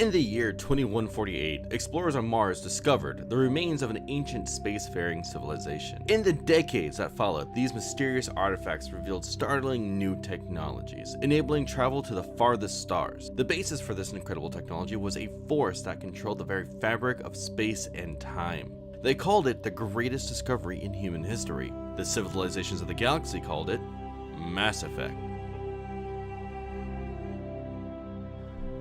In the year 2148, explorers on Mars discovered the remains of an ancient spacefaring civilization. In the decades that followed, these mysterious artifacts revealed startling new technologies, enabling travel to the farthest stars. The basis for this incredible technology was a force that controlled the very fabric of space and time. They called it the greatest discovery in human history. The civilizations of the galaxy called it Mass Effect.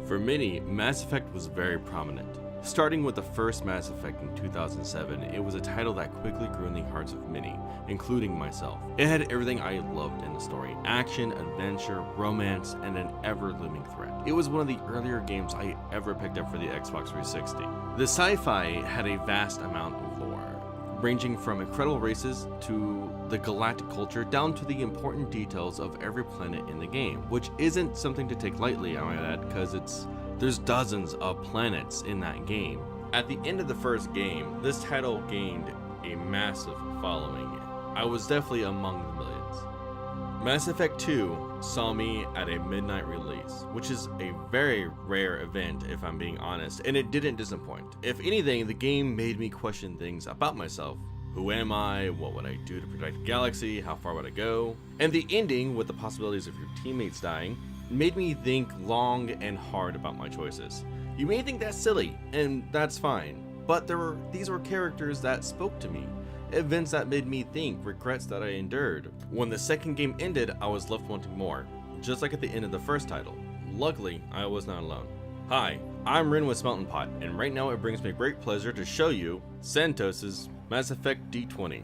For many, Mass Effect was very prominent. Starting with the first Mass Effect in 2007, it was a title that quickly grew in the hearts of many, including myself. It had everything I loved in the story: action, adventure, romance, and an ever-looming threat. It was one of the earlier games I ever picked up for the Xbox 360. The sci-fi had a vast amount of lore, ranging from incredible races to the galactic culture down to the important details of every planet in the game, which isn't something to take lightly, I might add, because there's dozens of planets in that game. At the end of the first game, this title gained a massive following. I was definitely among the millions. Mass Effect 2 saw me at a midnight release, which is a very rare event if I'm being honest, and it didn't disappoint. If anything, the game made me question things about myself. Who am I? What would I do to protect the galaxy? How far would I go? And the ending, with the possibilities of your teammates dying, made me think long and hard about my choices. You may think that's silly, and that's fine, but these were characters that spoke to me, events that made me think, regrets that I endured. When the second game ended, I was left wanting more, just like at the end of the first title. Luckily, I was not alone. Hi, I'm Ren with Smeltin Pot, and right now it brings me great pleasure to show you Santos's Mass Effect D20.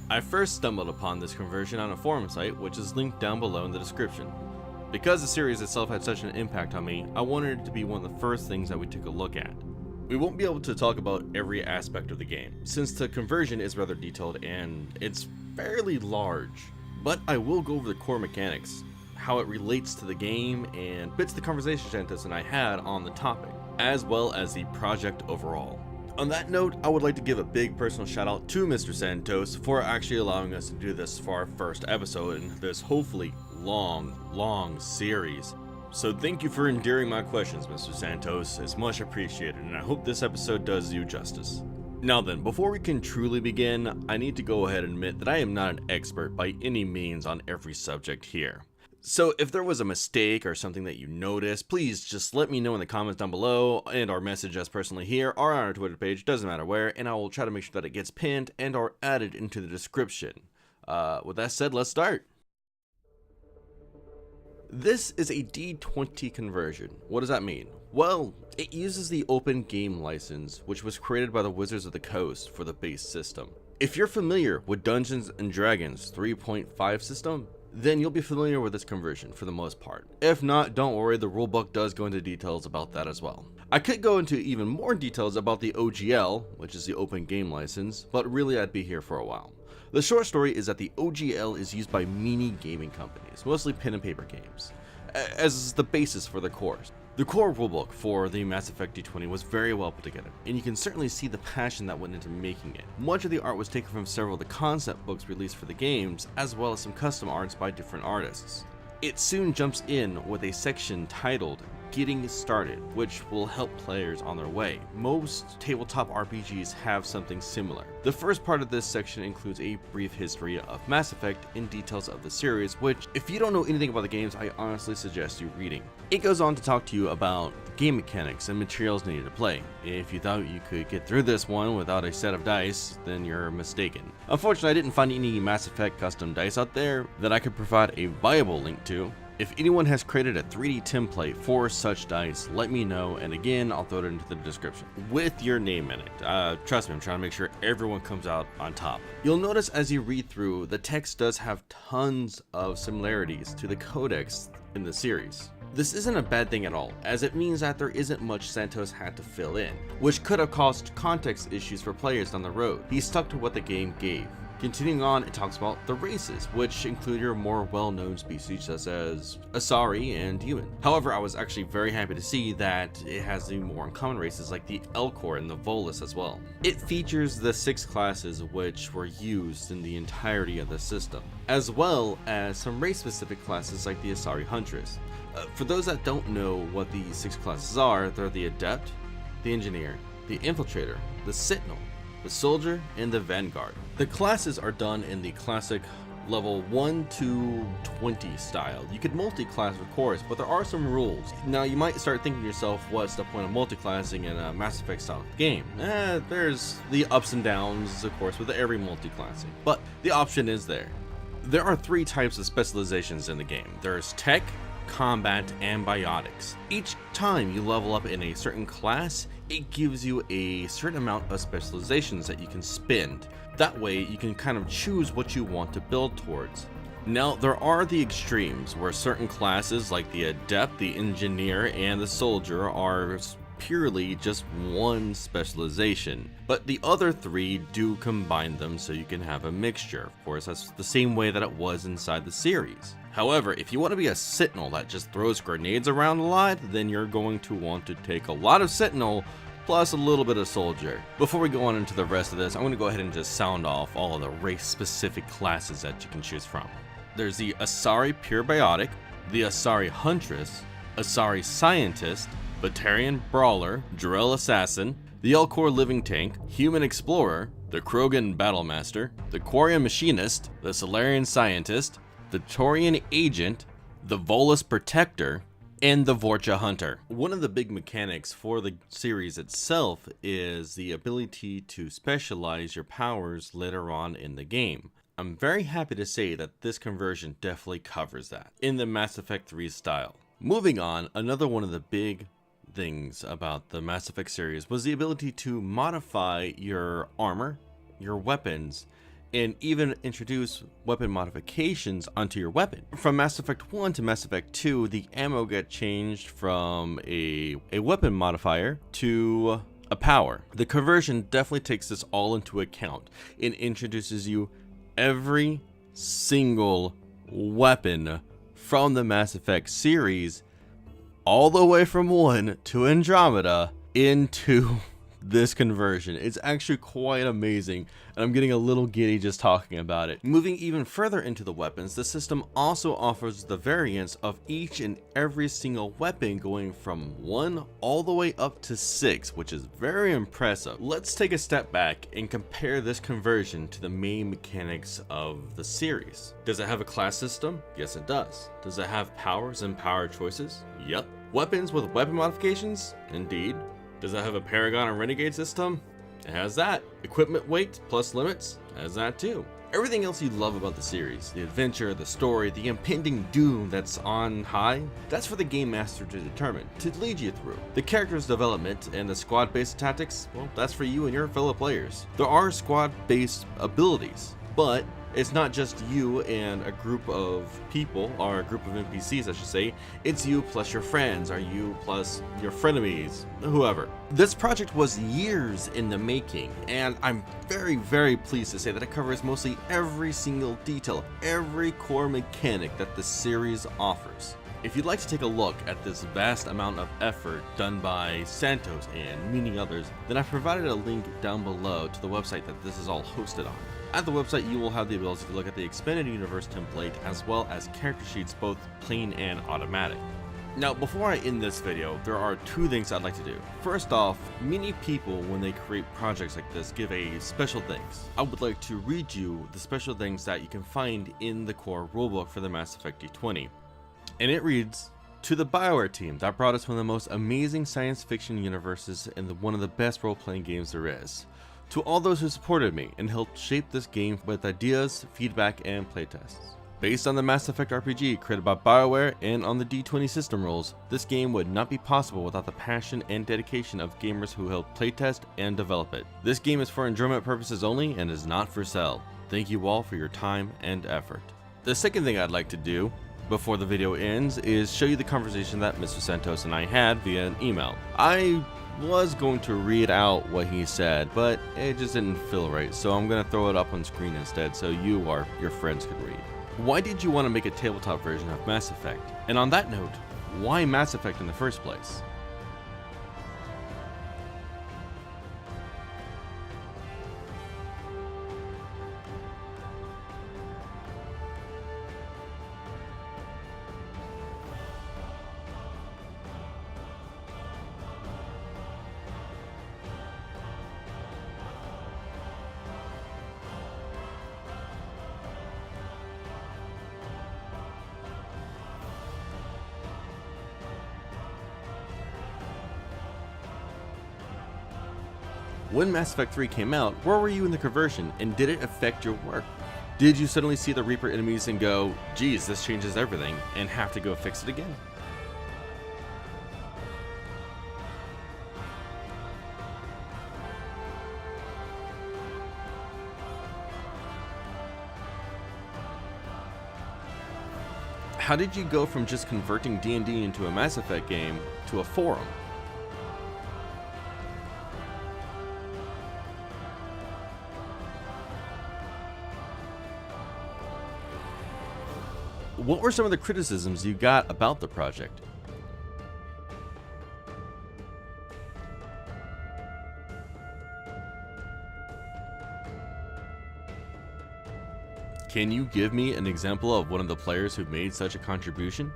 I first stumbled upon this conversion on a forum site, which is linked down below in the description. Because the series itself had such an impact on me, I wanted it to be one of the first things that we took a look at. We won't be able to talk about every aspect of the game, since the conversion is rather detailed and it's fairly large, but I will go over the core mechanics, how it relates to the game, and bits of the conversation Santos and I had on the topic, as well as the project overall. On that note, I would like to give a big personal shout out to Mr. Santos for actually allowing us to do this for our first episode in this hopefully long series. So thank you for enduring my questions, Mr. Santos. It's much appreciated, and I hope this episode does you justice. Now then, before we can truly begin, I need to go ahead and admit that I am not an expert by any means on every subject here. So if there was a mistake or something that you noticed, please just let me know in the comments down below, and or message us personally here or on our Twitter page, doesn't matter where, and I will try to make sure that it gets pinned and or added into the description. With that said, let's start. This is a D20 conversion. What does that mean? Well, it uses the open game license, which was created by the Wizards of the Coast for the base system. If you're familiar with Dungeons & Dragons 3.5 system, then you'll be familiar with this conversion for the most part. If not, don't worry, the rulebook does go into details about that as well. I could go into even more details about the OGL, which is the open game license, but really I'd be here for a while. The short story is that the OGL is used by many gaming companies, mostly pen and paper games, as the basis for the course. The core rulebook for the Mass Effect D20 was very well put together, and you can certainly see the passion that went into making it. Much of the art was taken from several of the concept books released for the games, as well as some custom arts by different artists. It soon jumps in with a section titled Getting Started, which will help players on their way. Most tabletop RPGs have something similar. The first part of this section includes a brief history of Mass Effect and details of the series, which, if you don't know anything about the games, I honestly suggest you reading. It goes on to talk to you about the game mechanics and materials needed to play. If you thought you could get through this one without a set of dice, then you're mistaken. Unfortunately, I didn't find any Mass Effect custom dice out there that I could provide a viable link to. If anyone has created a 3D template for such dice, let me know, and again, I'll throw it into the description with your name in it. Trust me, I'm trying to make sure everyone comes out on top. You'll notice as you read through, the text does have tons of similarities to the codex in the series. This isn't a bad thing at all, as it means that there isn't much Santos had to fill in, which could have caused context issues for players down the road. He stuck to what the game gave Continuing on, it talks about the races, which include your more well-known species such as Asari and human. However, I was actually very happy to see that it has the more uncommon races like the Elcor and the Volus as well. It features the 6 classes which were used in the entirety of the system, as well as some race-specific classes like the Asari Huntress. For those that don't know what these 6 classes are, they're the Adept, the Engineer, the Infiltrator, the Sentinel, the Soldier, and the Vanguard. The classes are done in the classic level 1 to 20 style. You could multi-class of course, but there are some rules. Now you might start thinking to yourself, what's the point of multi-classing in a Mass Effect style game? There's the ups and downs of course with every multi-classing, but the option is there. There are 3 types of specializations in the game. There's Tech, Combat, and Biotics. Each time you level up in a certain class, it gives you a certain amount of specializations that you can spend. That way you can kind of choose what you want to build towards. Now there are the extremes where certain classes like the Adept, the Engineer, and the Soldier are purely just one specialization, but the other 3 do combine them so you can have a mixture. Of course, that's the same way that it was inside the series. However, if you want to be a Sentinel that just throws grenades around a lot, then you're going to want to take a lot of Sentinel plus a little bit of Soldier. Before we go on into the rest of this, I'm going to go ahead and just sound off all of the race-specific classes that you can choose from. There's the Asari Pure Biotic, the Asari Huntress, Asari Scientist, Batarian Brawler, Drell Assassin, the Elcor Living Tank, Human Explorer, the Krogan Battlemaster, the Quarian Machinist, the Solarian Scientist, the Torian Agent, the Volus Protector, and the Vorcha Hunter. One of the big mechanics for the series itself is the ability to specialize your powers later on in the game. I'm very happy to say that this conversion definitely covers that in the Mass Effect 3 style. Moving on, another one of the big things about the Mass Effect series was the ability to modify your armor, your weapons, and even introduce weapon modifications onto your weapon. From Mass Effect 1 to Mass Effect 2, the ammo got changed from a weapon modifier to a power. The conversion definitely takes this all into account and introduces you every single weapon from the Mass Effect series, all the way from 1 to Andromeda, into this conversion. It's actually quite amazing, and I'm getting a little giddy just talking about it. Moving even further into the weapons, the system also offers the variants of each and every single weapon, going from 1 all the way up to 6, which is very impressive. Let's take a step back and compare this conversion to the main mechanics of the series. Does it have a class system? Yes, it does. Does it have powers and power choices? Yep. Weapons with weapon modifications? Indeed. Does it have a Paragon and Renegade system? It has that. Equipment weight plus limits? It has that too. Everything else you love about the series, the adventure, the story, the impending doom that's on high, that's for the game master to determine, to lead you through. The character's development and the squad-based tactics, well, that's for you and your fellow players. There are squad-based abilities, but it's not just you and a group of people, or a group of NPCs I should say. It's you plus your friends, or you plus your frenemies, whoever. This project was years in the making, and I'm very, very pleased to say that it covers mostly every single detail, every core mechanic that the series offers. If you'd like to take a look at this vast amount of effort done by Santos and many others, then I've provided a link down below to the website that this is all hosted on. At the website, you will have the ability to look at the expanded universe template as well as character sheets, both plain and automatic. Now, before I end this video, there are 2 things I'd like to do. First off, many people, when they create projects like this, give a special thanks. I would like to read you the special things that you can find in the core rulebook for the Mass Effect D20. And it reads, "To the BIOWare team that brought us one of the most amazing science fiction universes and one of the best role-playing games there is. To all those who supported me and helped shape this game with ideas, feedback, and playtests. Based on the Mass Effect RPG created by BIOWare and on the D20 system rules, this game would not be possible without the passion and dedication of gamers who helped playtest and develop it. This game is for enjoyment purposes only and is not for sale. Thank you all for your time and effort." The second thing I'd like to do before the video ends is show you the conversation that Mr. Santos and I had via an email. I was going to read out what he said, but it just didn't feel right, so I'm gonna throw it up on screen instead so you or your friends can read. Why did you want to make a tabletop version of Mass Effect? And on that note, why Mass Effect in the first place? When Mass Effect 3 came out, where were you in the conversion, and did it affect your work? Did you suddenly see the Reaper enemies and go, geez, this changes everything, and have to go fix it again? How did you go from just converting D&D into a Mass Effect game to a forum? What were some of the criticisms you got about the project? Can you give me an example of one of the players who made such a contribution?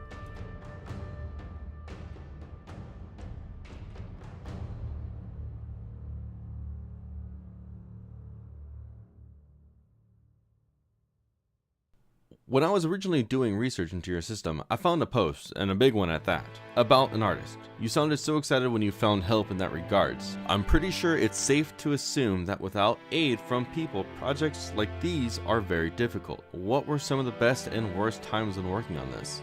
When I was originally doing research into your system, I found a post, and a big one at that, about an artist. You sounded so excited when you found help in that regards. I'm pretty sure it's safe to assume that without aid from people, projects like these are very difficult. What were some of the best and worst times when working on this?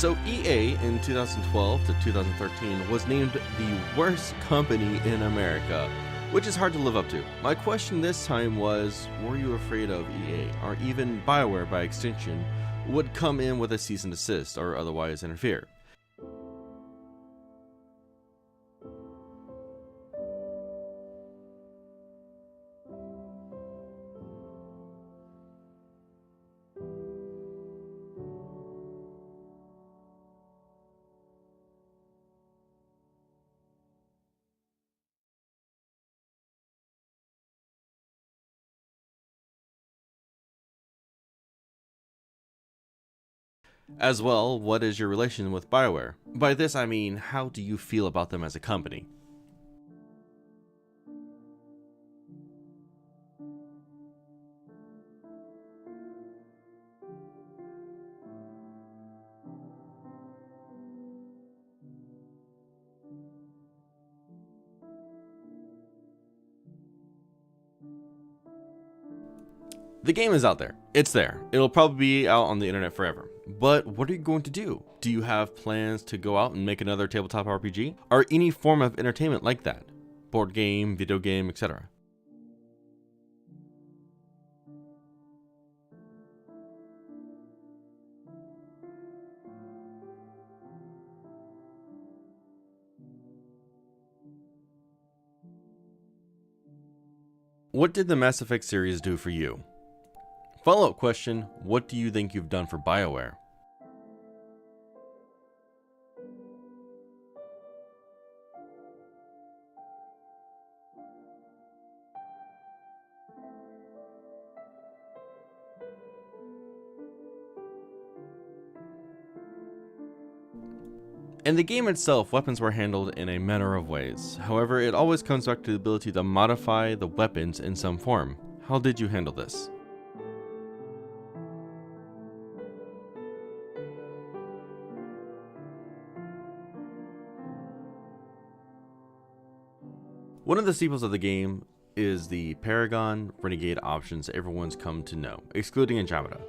So EA in 2012 to 2013 was named the worst company in America, which is hard to live up to. My question this time was, were you afraid of EA, or even BIOWare by extension, would come in with a cease and desist or otherwise interfere? As well, what is your relation with BIOWare? By this I mean, how do you feel about them as a company? The game is out there. It's there. It'll probably be out on the internet forever. But what are you going to do? Do you have plans to go out and make another tabletop RPG? Or any form of entertainment like that? Board game, video game, etc. What did the Mass Effect series do for you? Follow-up question, what do you think you've done for BIOWare? In the game itself, weapons were handled in a manner of ways. However, it always comes back to the ability to modify the weapons in some form. How did you handle this? One of the staples of the game is the Paragon Renegade options everyone's come to know, excluding Andromeda.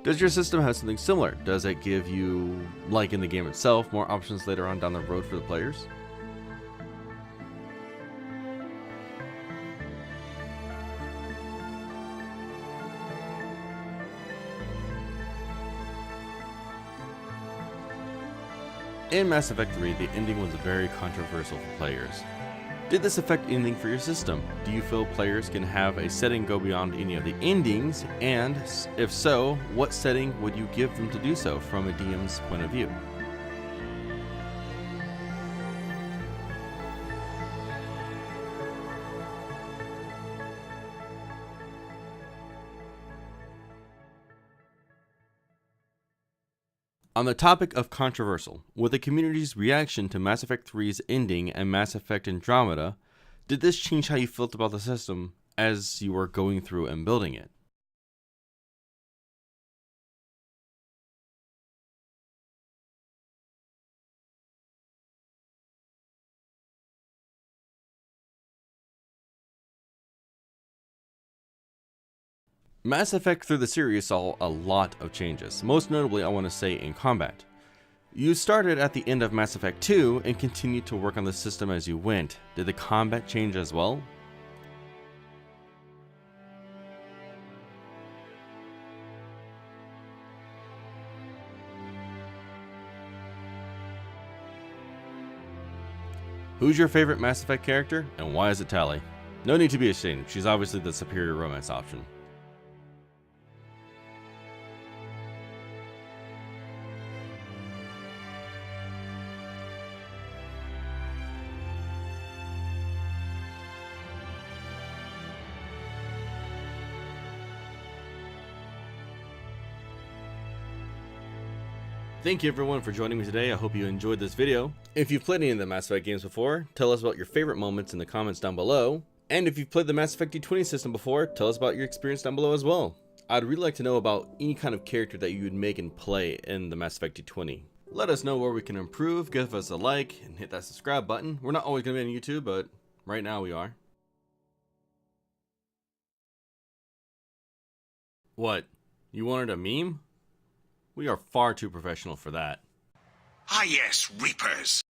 Does your system have something similar? Does it give you, like in the game itself, more options later on down the road for the players? In Mass Effect 3, the ending was very controversial for players. Did this affect anything for your system? Do you feel players can have a setting go beyond any of the endings? And if so, what setting would you give them to do so from a DM's point of view? On the topic of controversial, with the community's reaction to Mass Effect 3's ending and Mass Effect Andromeda, did this change how you felt about the system as you were going through and building it? Mass Effect through the series saw a lot of changes, most notably I want to say in combat. You started at the end of Mass Effect 2 and continued to work on the system as you went. Did the combat change as well? Who's your favorite Mass Effect character and why is it Tali? No need to be ashamed, she's obviously the superior romance option. Thank you everyone for joining me today. I hope you enjoyed this video. If you've played any of the Mass Effect games before, tell us about your favorite moments in the comments down below. And if you've played the Mass Effect d20 system before, tell us about your experience down below as well. I'd really like to know about any kind of character that you would make and play in the Mass Effect d20. Let us know where we can improve, give us a like, and hit that subscribe button. We're not always going to be on YouTube, but right now we are. What? You wanted a meme? We are far too professional for that. Ah yes, Reapers.